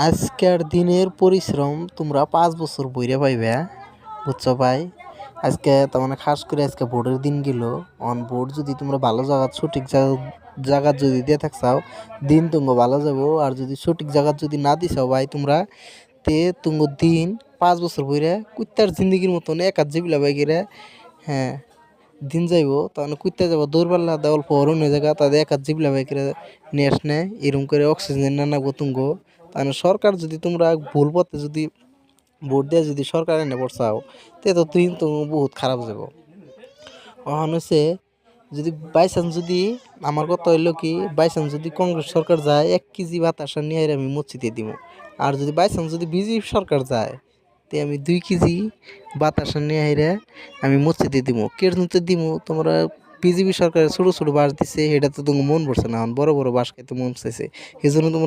আজকের দিনের পরিশ্রম তোমরা ৫ বছর বইরা পাইবা, বুঝছো ভাই। আজকে তার মানে খাস করে আজকে ভোটের দিন গেল। ভোট যদি তোমরা ভালো জায়গা সঠিক জায়গা যদি দিয়ে থাকছাও, দিন তুঙ্গ ভালো যাবো। আর যদি সঠিক জায়গা যদি না দিছাও ভাই তোমরা, তে তুঙ্গ দিন ৫ বছর বইরা কুত্তার জিন্দগির মতন এক হাত জিবিলা বাই গেলে, হ্যাঁ দিন যাইবো। তখন কুত্তা যাবো দৌড়পাল্লা দেওয়াল পর অন্য জায়গা তাদের এক হাত জিবিলা বাই করে নেস নেয়, এরকম করে অক্সিজেন না নাগবো তুঙ্গ। তাহলে সরকার যদি তোমরা ভুল পথে যদি ভোট দিয়ে যদি সরকার এনে পড়ছাও, তে তো দিন তো বহুত খারাপ যাব। এখন হচ্ছে যদি বাই চান্স যদি আমার কথা হইলো কি, বাই চান্স যদি কংগ্রেস সরকার যায় ১ কেজি বাতাসা নিয়ে আমি মসজিদে দিব। আর যদি বাই চান্স যদি বিজেপি সরকার যায়, তে আমি ২ কেজি বাতাসা নিয়ে আইরা আমি মসজিদে দিব। কেরনুতে দিব তোমরা বিজেপি সরকারের ছোট ছোট বাস দিছে, এটা তো তোমার মন পড়ছে না, বড় বড় বাস খাইতে মন চাইছে। এই জন্য তোমরা